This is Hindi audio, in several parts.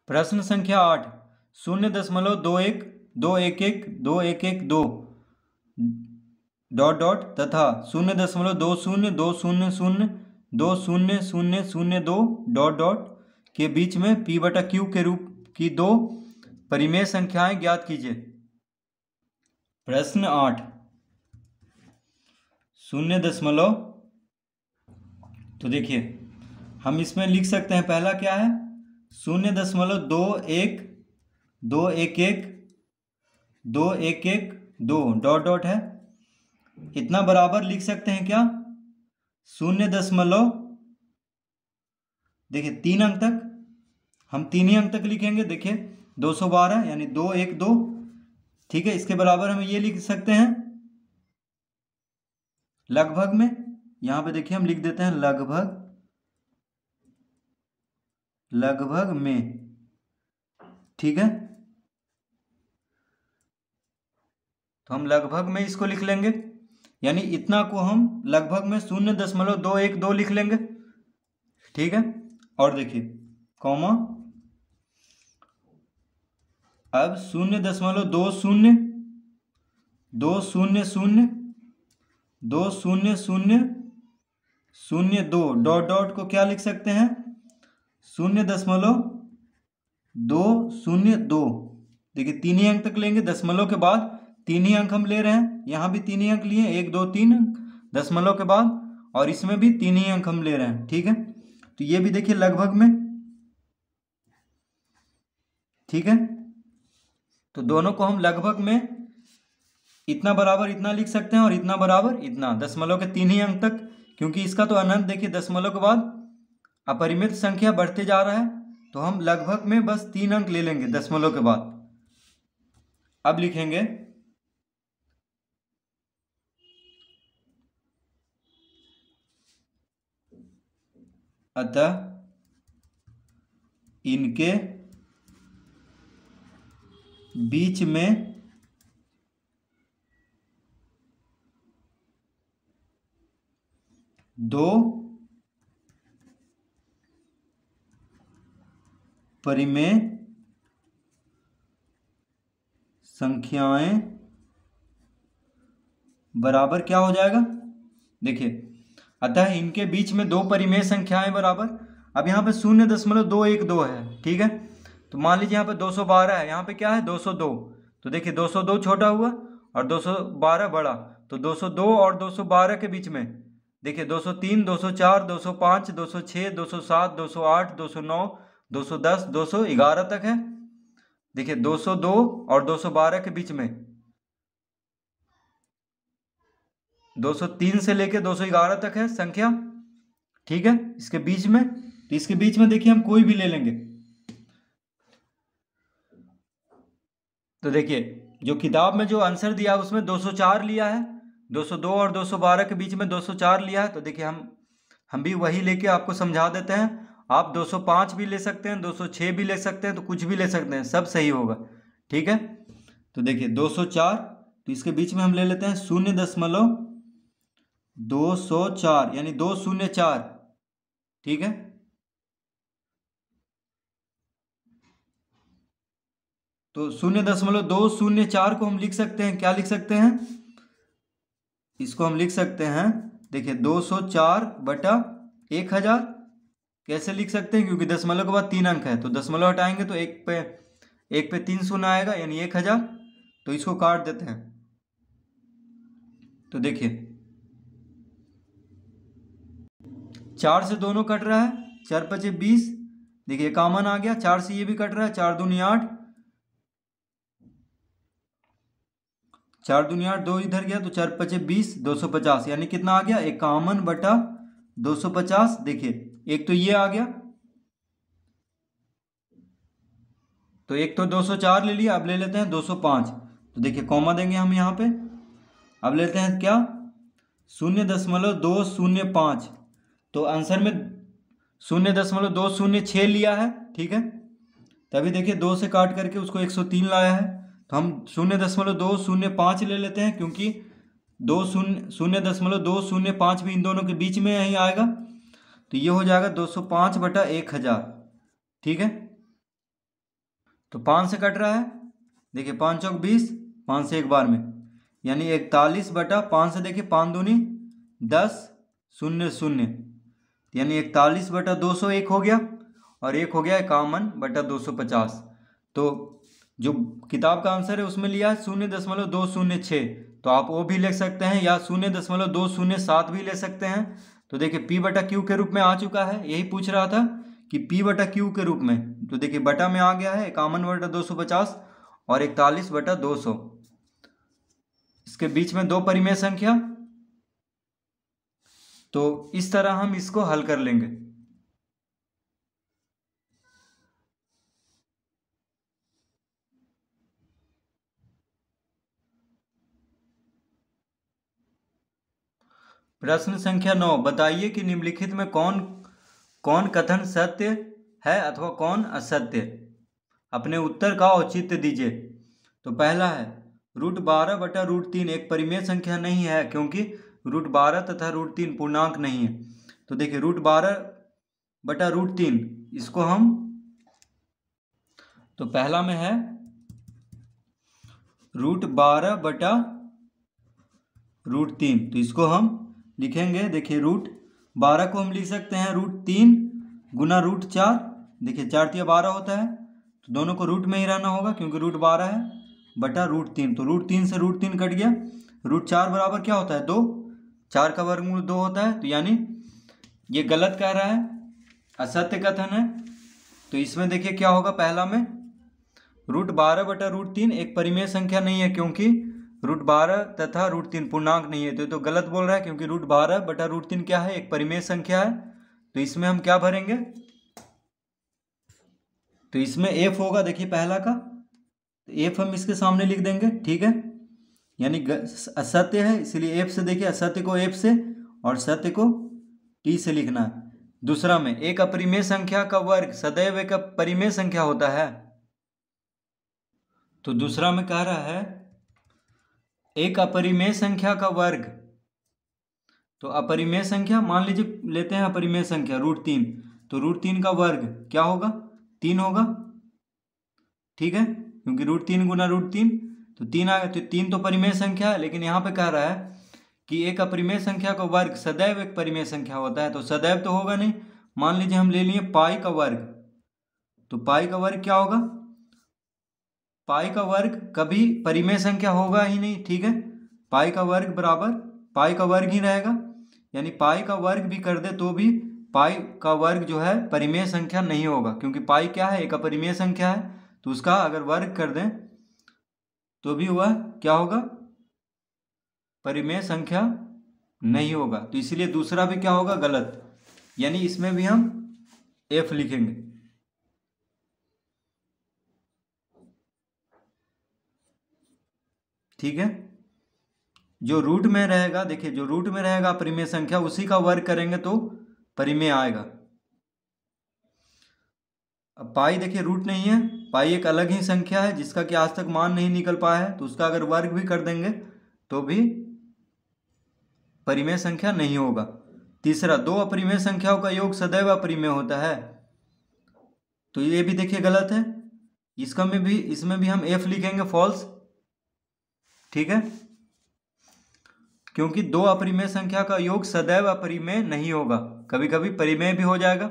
प्रश्न संख्या 8, 0.21 211 2112 डॉट डॉट तथा 0.20 200 डॉट डॉट के बीच में P बटा Q के रूप की दो परिमेय संख्याएं ज्ञात कीजिए। प्रश्न 8, 0 तो देखिए हम इसमें लिख सकते हैं, पहला क्या है 0.21 211 2112 डॉट डॉट है, इतना बराबर लिख सकते हैं क्या 0 देखिए 3 अंक तक, हम 3 ही अंक तक लिखेंगे। देखिए 212 यानी 212, ठीक है। इसके बराबर हम ये लिख सकते हैं लगभग में, यहां पे देखिए हम लिख देते हैं लगभग में, ठीक है। तो हम लगभग में इसको लिख लेंगे, यानी इतना को हम लगभग में 0.212 लिख लेंगे, ठीक है। और देखिए कॉमा, अब 0.20 200 डॉट डॉट को क्या लिख सकते हैं 0.202। देखिए 3 ही अंक तक लेंगे, दशमलव के बाद 3 ही अंक हम ले रहे हैं, यहाँ भी 3 ही अंक लिए 1 2 3 अंक दशमलव के बाद, और इसमें भी 3 ही अंक हम ले रहे हैं, ठीक है। तो ये भी देखिए लगभग में, ठीक है। तो दोनों को हम लगभग में इतना बराबर इतना लिख सकते हैं और इतना बराबर इतना, दशमलव के 3 ही अंक तक, क्योंकि इसका तो अनंत देखिए दशमलव के बाद अपरिमित संख्या बढ़ते जा रहा है, तो हम लगभग में बस 3 अंक ले लेंगे दशमलव के बाद। अब लिखेंगे अतः इनके बीच में दो परिमेय संख्याएं बराबर क्या हो जाएगा, देखिए अतः इनके बीच में दो परिमेय संख्याएं बराबर, अब यहाँ पे 0.212 है, ठीक है। तो मान लीजिए यहाँ पे 212 है, यहाँ पे क्या है 202, तो देखिए 202 छोटा हुआ और 212 बड़ा, तो 202 और 212 के बीच में देखिए 203 204 205 206 207 208 209 210 211 तक है। देखिए 202 और 212 के बीच में 203 से लेके 211 तक है संख्या, ठीक है। इसके बीच में, तो इसके बीच में देखिए हम कोई भी ले लेंगे, तो देखिए जो किताब में जो आंसर दिया उसमें 204 लिया है, 202 और 212 के बीच में 204 लिया है, तो देखिए हम भी वही लेके आपको समझा देते हैं। आप 205 भी ले सकते हैं, 206 भी ले सकते हैं, तो कुछ भी ले सकते हैं, सब सही होगा, ठीक है। तो देखिए 204, तो इसके बीच में हम ले लेते हैं 0.204 यानी 204, ठीक है। तो 0.204 को हम लिख सकते हैं, क्या लिख सकते हैं, इसको हम लिख सकते हैं, देखिए 204 बटा 1000, कैसे लिख सकते हैं, क्योंकि दशमलव के बाद 3 अंक है, तो दशमलव हटाएंगे तो एक पे 3 शून्य आएगा यानी 1000, तो इसको काट देते हैं। तो देखिए 4 से दोनों कट रहा है, 4 × 5 = 20, देखिए कॉमन आ गया, 4 से ये भी कट रहा है, 4 दूनी 8, 4 दूनी 8, 2 इधर गया, तो 4 × 5 = 20 250, यानी कितना आ गया 51 बटा 250। देखिए एक तो ये आ गया, तो एक तो 204 ले लिया, अब ले लेते हैं 205, तो देखिए कॉमा देंगे हम यहाँ पे, अब लेते हैं क्या 0.205, तो आंसर में 0.206 लिया है, ठीक है। तभी देखिए 2 से काट करके उसको 103 लाया है, तो हम 0.205 ले लेते हैं, क्योंकि 0.205 भी इन दोनों के बीच में ही आएगा, तो ये हो जाएगा 205 बटा 1000, ठीक है। तो 5 से कट रहा है, देखिए 5 चौक 20, 5 से एक बार में, यानी 41/5 से देखिए 5 दूनी 10, 0 0, यानी 41/201 हो गया, और एक हो गया 51/250। तो जो किताब का आंसर है उसमें लिया है 0.206, तो आप वो भी ले सकते हैं या 0.207 भी ले सकते हैं। तो देखिए P/Q के रूप में आ चुका है, यही पूछ रहा था कि P/Q के रूप में, तो देखिए बटा में आ गया है 51/250 और 41/200, इसके बीच में दो परिमेय संख्या। तो इस तरह हम इसको हल कर लेंगे। प्रश्न संख्या 9, बताइए कि निम्नलिखित में कौन कौन कथन सत्य है अथवा कौन असत्य। अपने उत्तर का औचित्य दीजिए। तो पहला है √12/√3 एक परिमेय संख्या नहीं है क्योंकि √12 तथा √3 पूर्णांक नहीं है। तो देखिए √12/√3 इसको हम, तो पहला में है √12/√3, तो इसको हम लिखेंगे, देखिए √12 को हम लिख सकते हैं √3 गुना √4, देखिए 4 × 12 होता है, तो दोनों को रूट में ही रहना होगा क्योंकि √12 है बटा √3, तो √3 से √3 कट गया, √4 बराबर क्या होता है 2, 4 का वर्गमूल 2 होता है, तो यानी ये गलत कह रहा है, असत्य कथन है। तो इसमें देखिए क्या होगा, पहला में √12/√3 एक परिमेय संख्या नहीं है क्योंकि √12 तथा √3 पूर्णांक नहीं है, तो गलत बोल रहा है क्योंकि √12/√3 क्या है, एक परिमेय संख्या है। तो इसमें हम क्या भरेंगे, तो इसमें f होगा, देखिए पहला का f हम इसके सामने लिख देंगे, ठीक है, यानी असत्य है इसलिए f से, देखिए असत्य को f से और सत्य को t से लिखना है। दूसरा में एक अपरिमेय संख्या का वर्ग सदैव एक परिमेय संख्या होता है। तो दूसरा में कह रहा है एक अपरिमेय संख्या का वर्ग, तो अपरिमेय संख्या मान लीजिए लेते हैं अपरिमेय संख्या √3, तो √3 का वर्ग क्या होगा 3 होगा, ठीक है, क्योंकि √3 गुना √3 तो 3 आ गया, तो 3 तो परिमेय संख्या है, लेकिन यहाँ पे कह रहा है कि एक अपरिमेय संख्या का वर्ग सदैव एक परिमेय संख्या होता है, तो सदैव तो होगा नहीं। मान लीजिए हम ले लिए पाई का वर्ग, तो पाई का वर्ग क्या होगा, पाई का वर्ग कभी परिमेय संख्या होगा ही नहीं, ठीक है, पाई का वर्ग बराबर पाई का वर्ग ही रहेगा, यानी पाई का वर्ग भी कर दे तो भी पाई का वर्ग जो है परिमेय संख्या नहीं होगा, क्योंकि पाई क्या है, एक अपरिमेय संख्या है, तो उसका अगर वर्ग कर दें तो भी वह क्या होगा, परिमेय संख्या नहीं होगा। तो इसलिए दूसरा भी क्या होगा, गलत, यानी इसमें भी हम f लिखेंगे। ठीक है, जो रूट में रहेगा, देखिए जो रूट में रहेगा परिमेय संख्या उसी का वर्ग करेंगे तो परिमेय आएगा। अब पाई देखिए रूट नहीं है, पाई एक अलग ही संख्या है जिसका कि आज तक मान नहीं निकल पाया है, तो उसका अगर वर्ग भी कर देंगे तो भी परिमेय संख्या नहीं होगा। तीसरा, दो अपरिमेय संख्याओं का योग सदैव अपरिमेय होता है, तो ये भी देखिए गलत है, इसमें भी हम f लिखेंगे फॉल्स, ठीक है, क्योंकि दो अपरिमेय संख्या का योग सदैव अपरिमेय नहीं होगा, कभी कभी परिमेय भी हो जाएगा।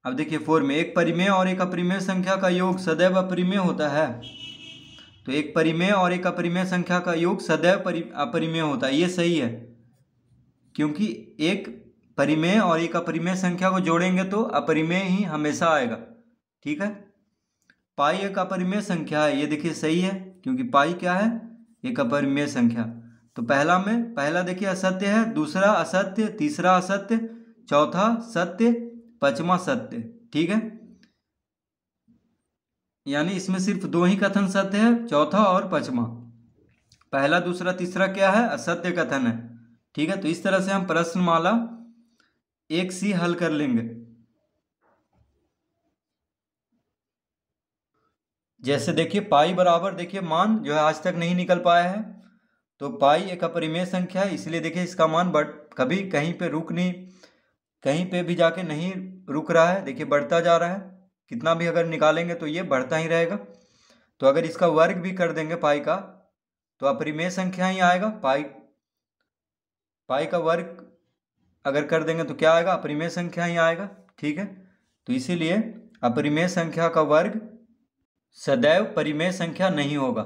अब देखिए 4 में एक परिमेय और एक अपरिमेय संख्या का योग सदैव अपरिमेय होता है, तो एक परिमेय और एक अपरिमेय संख्या का योग सदैव अपरिमेय होता है, ये सही है, क्योंकि एक परिमेय और एक अपरिमेय संख्या को जोड़ेंगे तो अपरिमेय ही हमेशा आएगा, ठीक है। पाई एक अपरिमेय संख्या है, ये देखिए सही है, क्योंकि पाई क्या है, एक अपरिमेय संख्या। तो पहला देखिए असत्य है, दूसरा असत्य, तीसरा असत्य, चौथा सत्य, पांचवा सत्य, ठीक है, यानी इसमें सिर्फ दो ही कथन सत्य है, चौथा और पांचवा। पहला दूसरा तीसरा क्या है, असत्य कथन है, ठीक है। तो इस तरह से हम प्रश्नमाला 1C हल कर लेंगे। जैसे देखिए पाई बराबर, देखिए मान जो है आज तक नहीं निकल पाया है, तो पाई एक अपरिमेय संख्या है, इसलिए देखिए इसका मान कभी कहीं पे रुक नहीं, कहीं पे भी जाके नहीं रुक रहा है, देखिए बढ़ता जा रहा है, कितना भी अगर निकालेंगे तो ये बढ़ता ही रहेगा। तो अगर इसका वर्ग भी कर देंगे पाई का तो अपरिमेय संख्या ही आएगा। पाई का वर्ग अगर कर देंगे तो क्या आएगा, अपरिमेय संख्या ही आएगा। ठीक है, तो इसीलिए अपरिमेय संख्या का वर्ग सदैव परिमेय संख्या नहीं होगा।